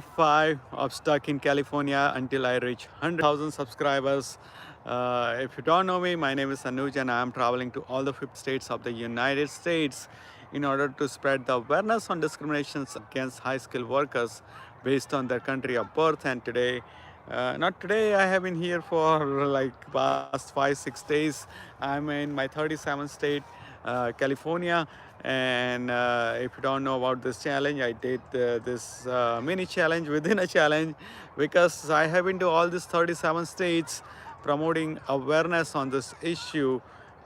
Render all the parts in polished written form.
5 of stuck in California until I reach 100,000 subscribers. If you don't know me, my name is Anuj and I am traveling to all the 50 states of the United States in order to spread the awareness on discriminations against high skilled workers based on their country of birth. And today, not today, I have been here for like past 5, 6 days. I'm in my 37th state, California. And if you don't know about this challenge, I did this mini challenge within a challenge because I have been to all these 37 states promoting awareness on this issue,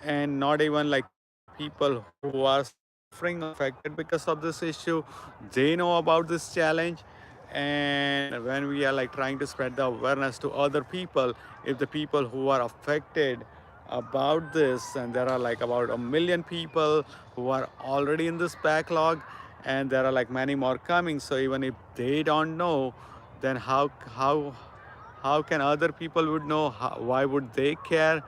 and not even like people who are suffering or affected because of this issue, they know about this challenge. And when we are like trying to spread the awareness to other people, if the people who are affected about this, and there are like about 1 million people who are already in this backlog, and there are like many more coming, so even if they don't know, then how can other people would know? Why would they care?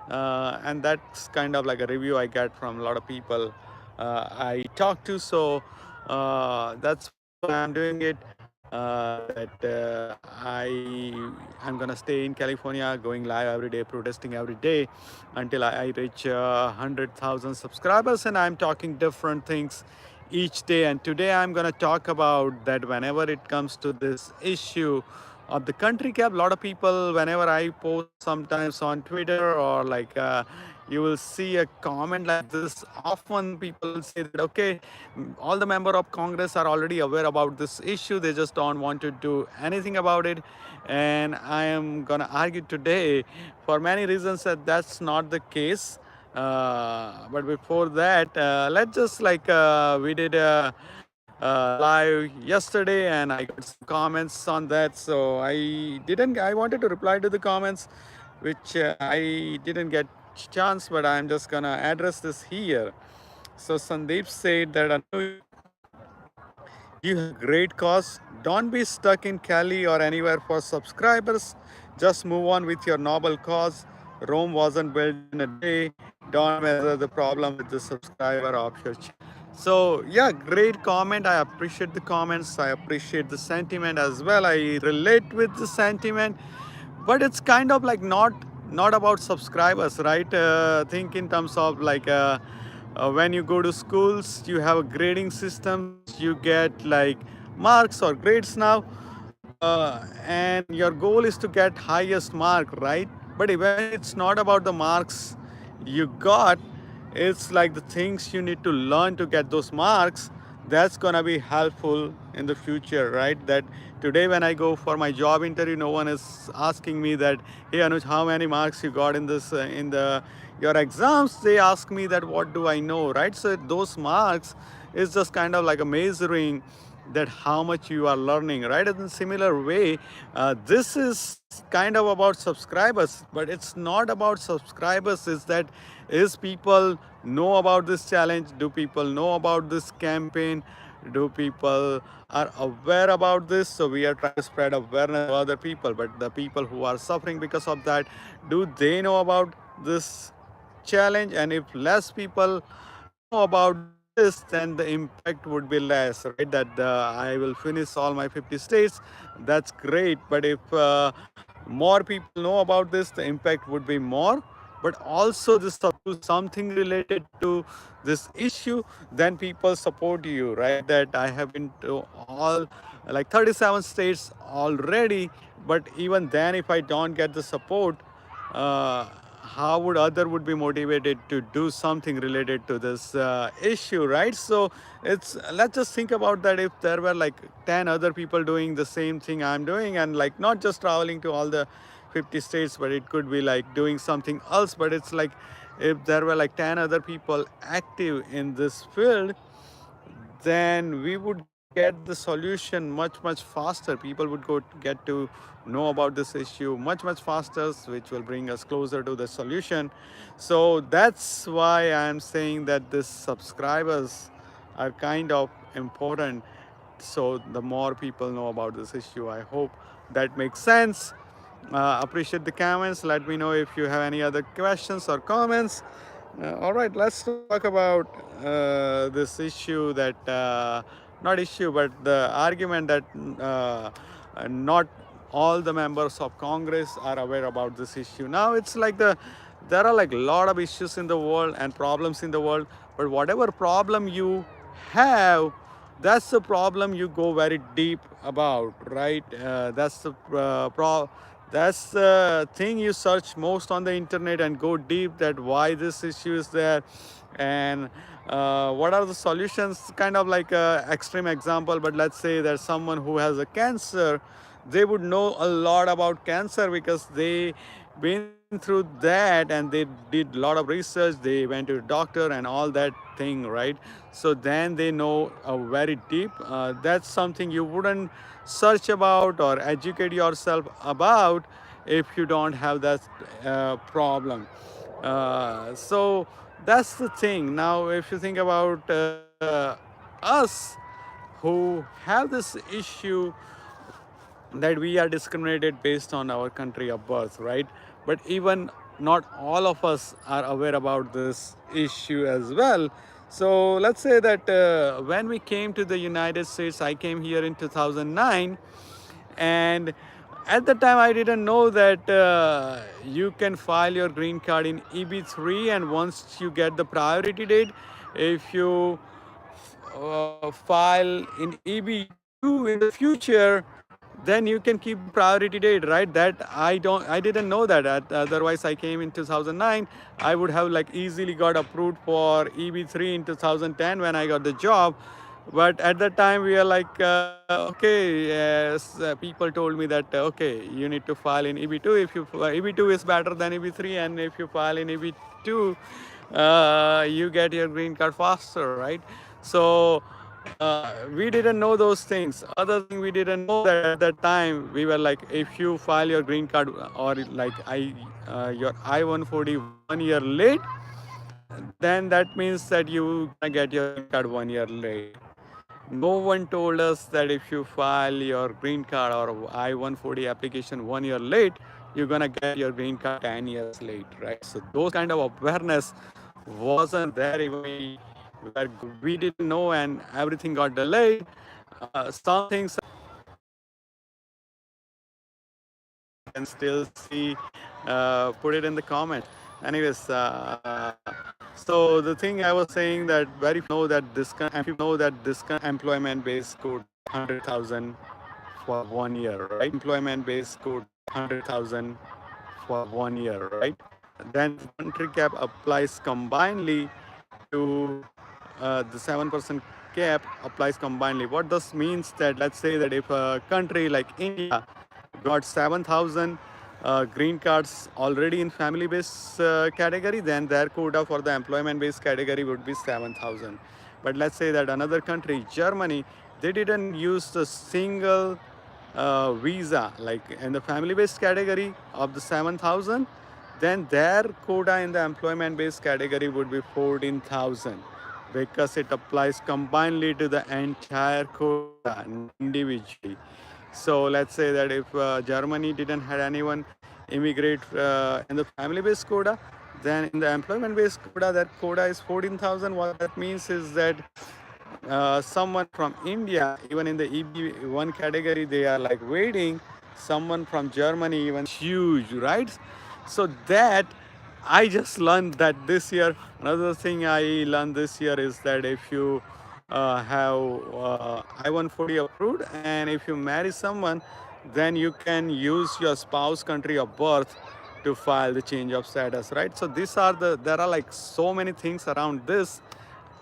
And that's kind of like a review I get from a lot of people I talk to. So that's why I'm doing it. I'm gonna stay in California, going live every day, protesting every day until I reach 100,000 subscribers, and I'm talking different things each day. And today I'm gonna talk about that whenever it comes to this issue of the country cap. A lot of people, whenever I post sometimes on Twitter or like you will see a comment like this, often people will say that okay, all the member of Congress are already aware about this issue, they just don't want to do anything about it. And I am gonna argue today for many reasons that that's not the case. But before that, let's just like we did live yesterday, and I got some comments on that. So I wanted to reply to the comments, which I didn't get chance, but I'm just gonna address this here. So Sandeep said that Anuj, you have great cause. Don't be stuck in Cali or anywhere for subscribers. Just move on with your noble cause. Rome wasn't built in a day. Don't measure the problem with the subscriber of your channel. So yeah, great comment. I appreciate the comments. I appreciate the sentiment as well. I relate with the sentiment, but it's kind of like not about subscribers, right? Think in terms of like when you go to schools, you have a grading systems, you get like marks or grades now, and your goal is to get highest mark, right? But eventually it's not about the marks you got, it's like the things you need to learn to get those marks. That's gonna be helpful in the future, right? That today when I go for my job interview, no one is asking me that, hey Anuj, how many marks you got in this in the your exams. They ask me that what do I know, right? So those marks is just kind of like a measuring that how much you are learning, right? In a similar way, this is kind of about subscribers, but it's not about subscribers. Is that is people know about this challenge? Do people know about this campaign? Do people are aware about this? So we are trying to spread awareness to other people, but the people who are suffering because of that, do they know about this challenge? And if less people know about this, then the impact would be less, right? That I will finish all my 50 states, that's great. But if more people know about this, the impact would be more. But also this do something related to this issue, then people support you, right? That I have been to all like 37 states already, but even then if I don't get the support, uh, how would other would be motivated to do something related to this issue, right? So it's, let's just think about that. If there were like 10 other people doing the same thing I'm doing, and like not just traveling to all the 50 states, but it could be like doing something else. But it's like if there were like 10 other people active in this field, then we would get the solution much faster. People would get to know about this issue much faster, which will bring us closer to the solution. So that's why I'm saying that this subscribers are kind of important. So the more people know about this issue, I hope that makes sense. Appreciate the comments. Let me know if you have any other questions or comments. All right, let's talk about this issue that not issue, but the argument that not all the members of Congress are aware about this issue. Now it's like there are like a lot of issues in the world and problems in the world, but whatever problem you have, that's the problem you go very deep about, right? That's the thing you search most on the internet and go deep that why this issue is there, and what are the solutions. Kind of like a extreme example, but let's say there's someone who has a cancer, they would know a lot about cancer because they been through that and they did a lot of research, they went to a doctor and all that thing, right? So then they know very deep. That's something you wouldn't search about or educate yourself about if you don't have that problem. So that's the thing. Now if you think about us who have this issue that we are discriminated based on our country of birth, right? But even not all of us are aware about this issue as well. So let's say that when we came to the United States, I came here in 2009, and at the time I didn't know that you can file your green card in EB3, and once you get the priority date, if you file in EB2 in the future, then you can keep the priority date, right? I didn't know that. Otherwise I came in 2009, I would have like easily got approved for EB3 in 2010 when I got the job. But at that time we are like okay, yes, people told me that okay, you need to file in EB2. If you EB2 is better than EB3, and if you file in EB2, you get your green card faster, right? So we didn't know those things. Other thing we didn't know that at that time we were like, if you file your green card or like your I-140 1 year late, then that means that you gonna get your green card 1 year late. No one told us that if you file your green card or I-140 application 1 year late, you're gonna get your green card 10 years late, right? So those kind of awareness wasn't there. Even we didn't know, and everything got delayed. Some things can still see. Put it in the comment. Anyways, so the thing I was saying that very know that this employment based code 100,000 for 1 year, right? Employment based code 100,000 for 1 year, right? Then country cap applies combinedly to the 7% cap applies combinedly. What this means that let's say that if a country like India got 7,000 green cards already in family-based category, then their quota for the employment-based category would be 7,000. But let's say that another country, Germany, they didn't use the single visa like in the family-based category of the 7,000, then their quota in the employment-based category would be 14,000 because it applies combinedly to the entire quota, not individually. So let's say that if Germany didn't have anyone immigrate in the family-based quota, then in the employment-based quota, that quota is 14,000. What that means is that someone from India, even in the EB1 category, they are like waiting. Someone from Germany, even huge, right? So that I just learned that this year. Another thing I learned this year is that if you have I-140 approved, and if you marry someone, then you can use your spouse country of birth to file the change of status, right? So there are like so many things around this.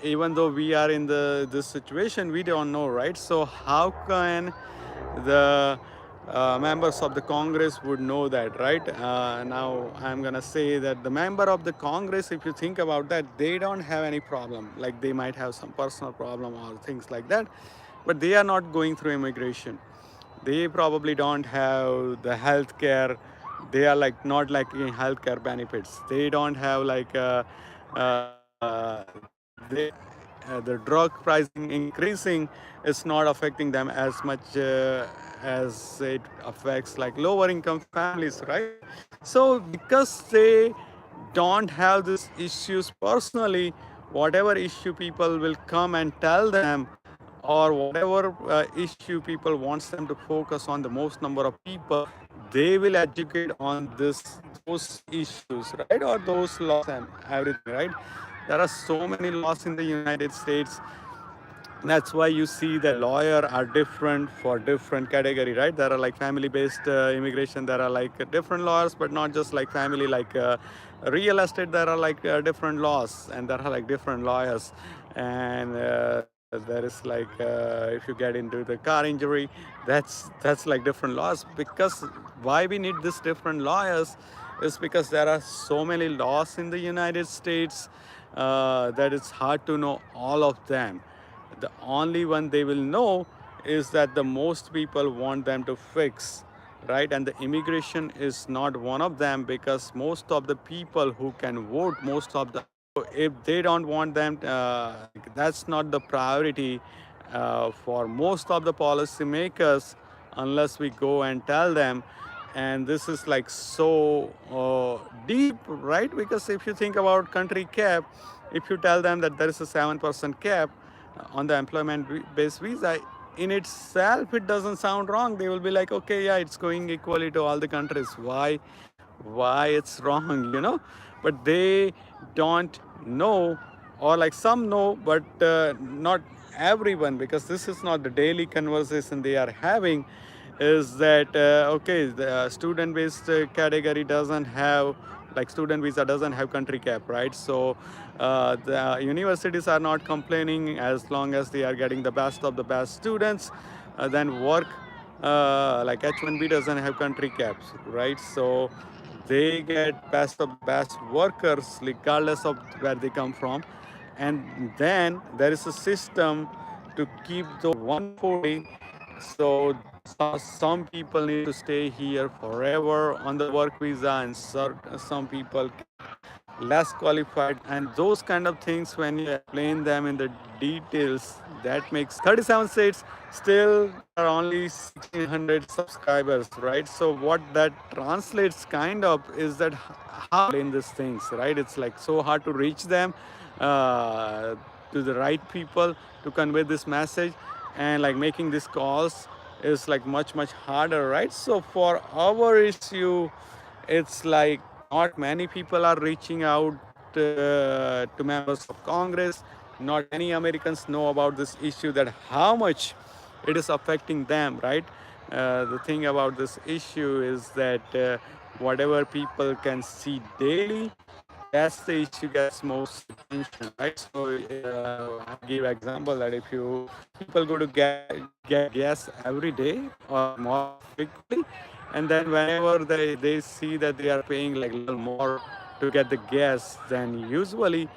Even though we are in this situation, we don't know, right? So how can the members of the Congress would know that, right? Now I'm gonna say that the member of the Congress, if you think about that, they don't have any problem. Like they might have some personal problem or things like that, but they are not going through immigration. They probably don't have the health care. They are like not lacking healthcare benefits. They don't have like they, the drug pricing increasing is not affecting them as much as it affects like lower income families, right? So because they don't have these issues personally, whatever issue people will come and tell them or whatever issue people wants them to focus on the most number of people, they will educate on those issues, right, or those laws and everything, right? There are so many laws in the United States. That's why you see the lawyer are different for different category, right? There are like family based immigration, there are like different laws, but not just like family, like real estate, there are like different laws, and there are like different lawyers. And there is like if you get into the car injury, that's like different laws. Because why we need this different lawyers is because there are so many laws in the United States that it's hard to know all of them. The only one they will know is that the most people want them to fix, right? And the immigration is not one of them, because most of the people who can vote, most of the, if they don't want them, that's not the priority for most of the policymakers, unless we go and tell them. And this is like so deep, right? Because if you think about country cap, if you tell them that there is a 7% cap on the employment based visa, in itself it doesn't sound wrong. They will be like, okay, yeah, it's going equally to all the countries. Why it's wrong, but they don't know, or like some know, but not everyone, because this is not the daily conversation they are having. Is that okay, the student based category doesn't have, like student visa doesn't have country cap, right? So the universities are not complaining as long as they are getting the best of the best students. Then work, like H1B doesn't have country caps, right? So they get best of the best workers regardless of where they come from. And then there is a system to keep the 140. So some people need to stay here forever on the work visa, and some people less qualified, and those kind of things, when you explain them in the details, that makes 37 states. Still there are only 1600 subscribers, right? So what that translates kind of is that how explain these things, right? It's like so hard to reach them, uh, to the right people, to convey this message. And like making these calls is like much harder, right? So for our issue, it's like not many people are reaching out to members of Congress. Not many Americans know about this issue, that how much it is affecting them, right? The thing about this issue is that whatever people can see daily, that's the issue gets most attention, right? So I give example that if you people go to get gas every day or more frequently, and then whenever they see that they are paying like a little more to get the gas than usually,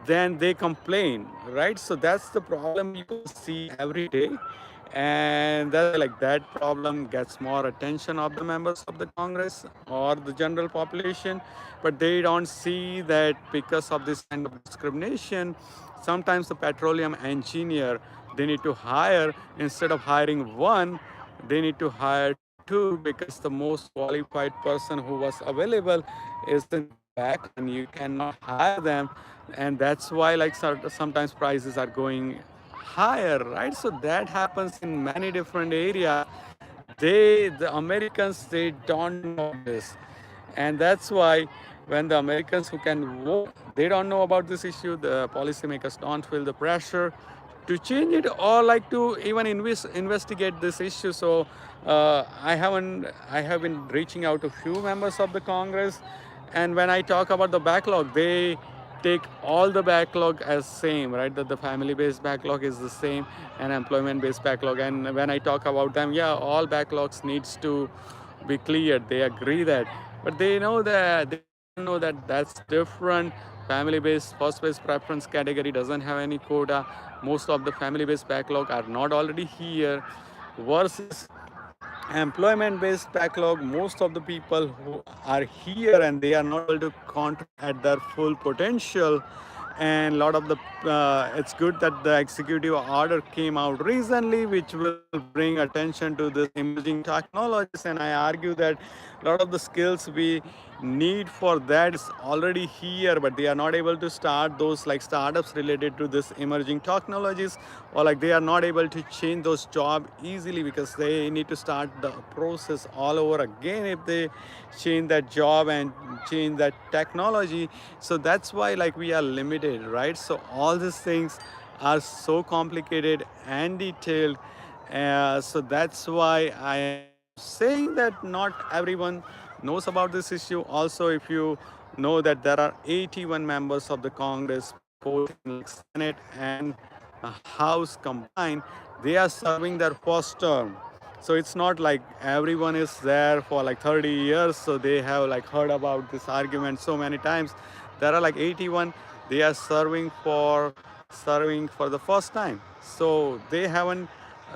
then they complain, right? So that's the problem people see every day. And that's like that problem gets more attention of the members of the Congress or the general population. But they don't see that because of this kind of discrimination, sometimes the petroleum engineer, they need to hire, instead of hiring one, they need to hire two, because the most qualified person who was available is in the back, and you cannot hire them. And that's why like sometimes prices are going higher, right? So that happens in many different areas. The Americans, they don't know about this. And that's why when the Americans who can vote, they don't know about this issue, the policymakers don't feel the pressure to change it, or like to even investigate this issue. So I have been reaching out to few members of the Congress, and when I talk about the backlog, they take all the backlog as same, right? That the family based backlog is the same, and employment based backlog. And when I talk about them, yeah, all backlogs needs to be cleared. They agree that, but they know that they don't know that that's different. Family based first based preference category doesn't have any quota. Most of the family based backlog are not already here, versus employment based backlog, most of the people who are here and they are not able to contribute at their full potential. And a lot of the it's good that the executive order came out recently, which will bring attention to this emerging technologies. And I argue that a lot of the skills we need for that is already here, but they are not able to start those like startups related to this emerging technologies, or like they are not able to change those jobs easily because they need to start the process all over again if they change that job and change that technology. So that's why like we are limited, right? So all these things are so complicated and detailed. So that's why I am saying that not everyone knows about this issue. Also, if you know that there are 81 members of the Congress, both in like Senate and House combined, they are serving their first term. So it's not like everyone is there for like 30 years, so they have like heard about this argument so many times. There are like 81, they are serving for the first time. So they haven't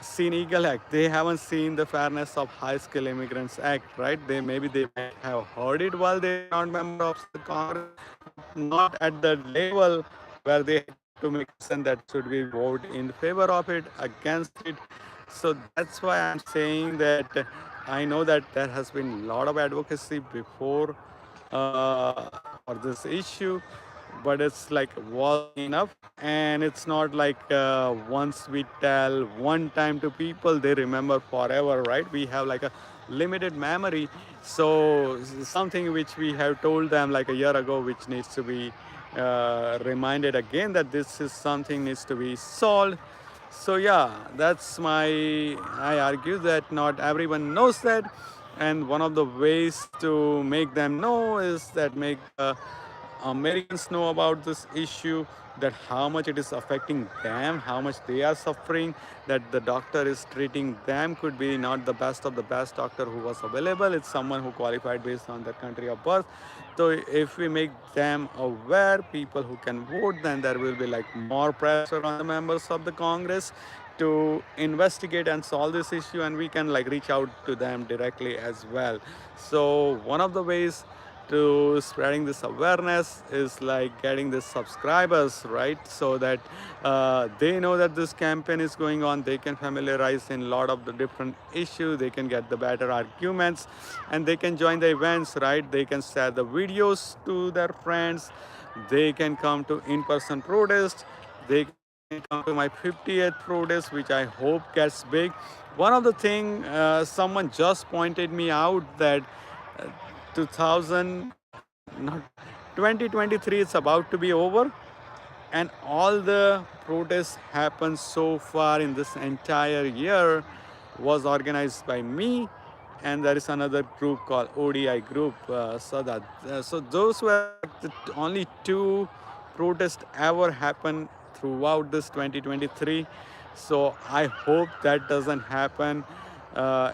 seen Eagle Act. They haven't seen the Fairness of High Skill Immigrants Act, right? They might have heard it while they were not member of the Congress, not at the level where they come to make a decision that should we vote in favor of it, against it. So that's why I'm saying that I know that there has been a lot of advocacy before for this issue, but it's like wasn't enough. And it's not like once we tell one time to people, they remember forever, right? We have like a limited memory. So something which we have told them like a year ago, which needs to be reminded again, that this is something needs to be solved. So yeah, that's my, I argue that not everyone knows that, and one of the ways to make them know is that make Americans know about this issue, that how much it is affecting them, how much they are suffering, that the doctor is treating them could be not the best of the best doctor who was available. It's someone who qualified based on their country of birth. So if we make them aware, people who can vote, then there will be like more pressure on the members of the Congress to investigate and solve this issue, and we can like reach out to them directly as well. So one of the ways to spreading this awareness is like getting the subscribers, right? So that they know that this campaign is going on, they can familiarize in a lot of the different issues, they can get the better arguments, and they can join the events, right? They can share the videos to their friends, they can come to in-person protest, they can come to my 50th protest, which I hope gets big. One of the thing, someone just pointed me out that 2000 not 2023 is about to be over, and all the protests happened so far in this entire year was organized by me, and there is another group called ODI group. So those were like the only two protests ever happened throughout this 2023. So I hope that doesn't happen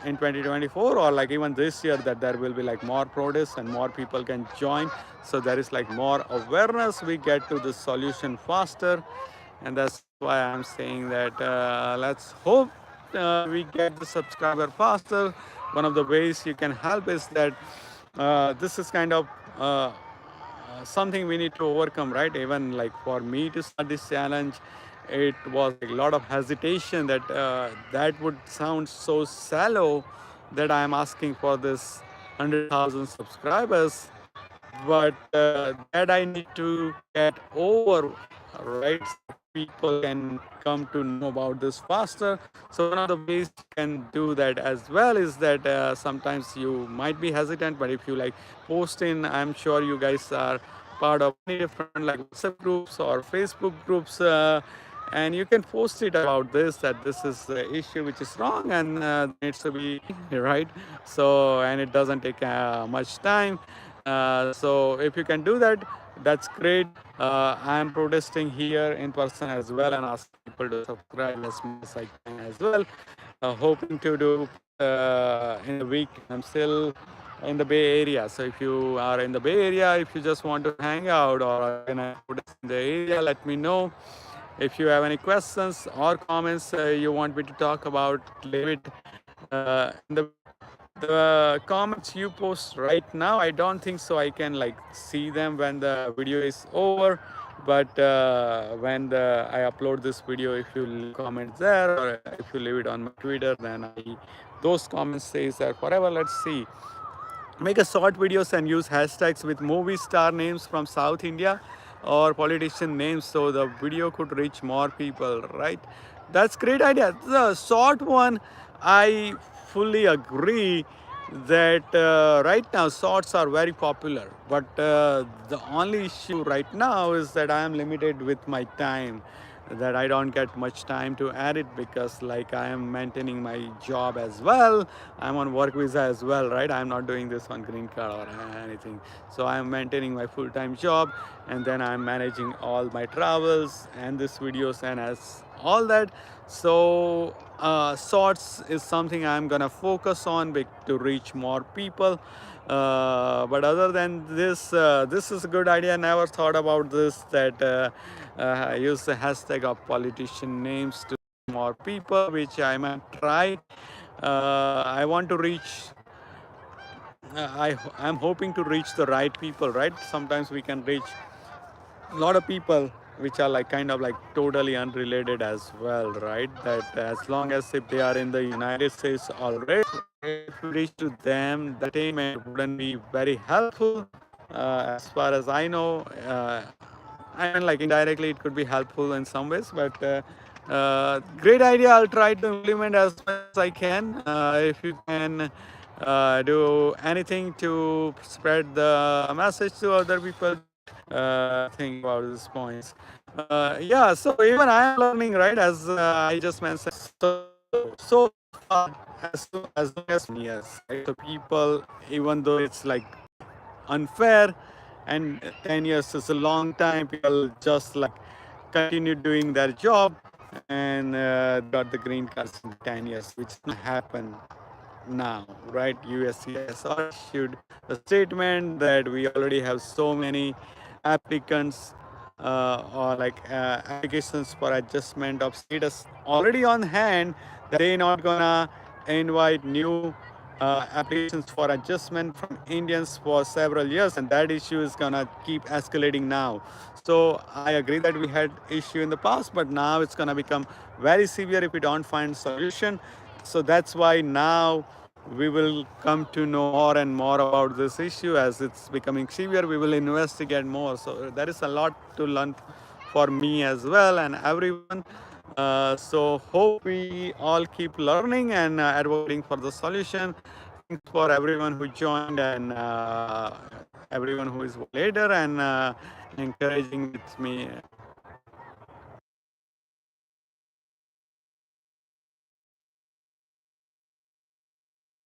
in 2024, or like even this year, that there will be like more protests and more people can join, so there is like more awareness, we get to the solution faster. And that's why I'm saying that let's hope we get the subscriber faster. One of the ways you can help is that this is kind of something we need to overcome, right? Even like for me to start this challenge, it was a lot of hesitation that that would sound so shallow, that I am asking for this 100,000 subscribers, but that I need to get over, right? So people can come to know about this faster. So one of the ways you can do that as well is that sometimes you might be hesitant, but if you like post in, I'm sure you guys are part of many different like WhatsApp groups or Facebook groups. And you can post it about this, that this is the issue which is wrong, and needs to be right. So and it doesn't take much time. So if you can do that, that's great. I am protesting here in person as well, and asking people to subscribe as much as I can as well. Hoping to do in the week. I'm still in the Bay Area. So if you are in the Bay Area, if you just want to hang out or organize protest in the area, let me know. If you have any questions or comments you want me to talk about, leave it in the comments you post right now. I don't think so I can like see them when the video is over, but when I upload this video, if you leave comments there, or if you leave it on my Twitter, then those comments stays there forever. Let's see. make a short videos and use hashtags with movie star names from South India or politician names so the video could reach more people, right? That's great idea. The short one, I fully agree that right now shorts are very popular, but the only issue right now is that I am limited with my time, that I don't get much time to edit because like I am maintaining my job as well. I'm on work visa as well, right? I'm not doing this on green card or anything. So I'm maintaining my full-time job, and then I'm managing all my travels and this videos and as all that. So shorts is something I'm gonna focus on to reach more people. But other than this, this is a good idea. I never thought about this, that use the hashtag of politician names to more people, which I might try. I want to reach. I'm hoping to reach the right people, right? Sometimes we can reach a lot of people which are like kind of like totally unrelated as well, right? That as long as if they are in the United States already, if we reach to them, the entertainment wouldn't be very helpful. As far as I know, I mean, like indirectly, it could be helpful in some ways, but great idea. I'll try to implement as much as I can. If you can do anything to spread the message to other people, think about these points. Yeah, so even I am learning, right? As I just mentioned, so far, as long as 10 years, right? So people, even though it's like unfair, and 10 years is a long time, people just like continue doing their job, and got the green cards in 10 years, which is not happen now, right? USCIS issued a statement that we already have so many applicants, or like applications for adjustment of status already on hand, that they not gonna invite new applications for adjustment from Indians for several years, and that issue is gonna keep escalating now. So I agree that we had issue in the past, but now it's gonna become very severe if we don't find solution. So that's why now we will come to know more and more about this issue. As it's becoming severe, we will investigate more. So there is a lot to learn for me as well and everyone. So hope we all keep learning and advocating for the solution. Thanks for everyone who joined, and everyone who is later and encouraging with me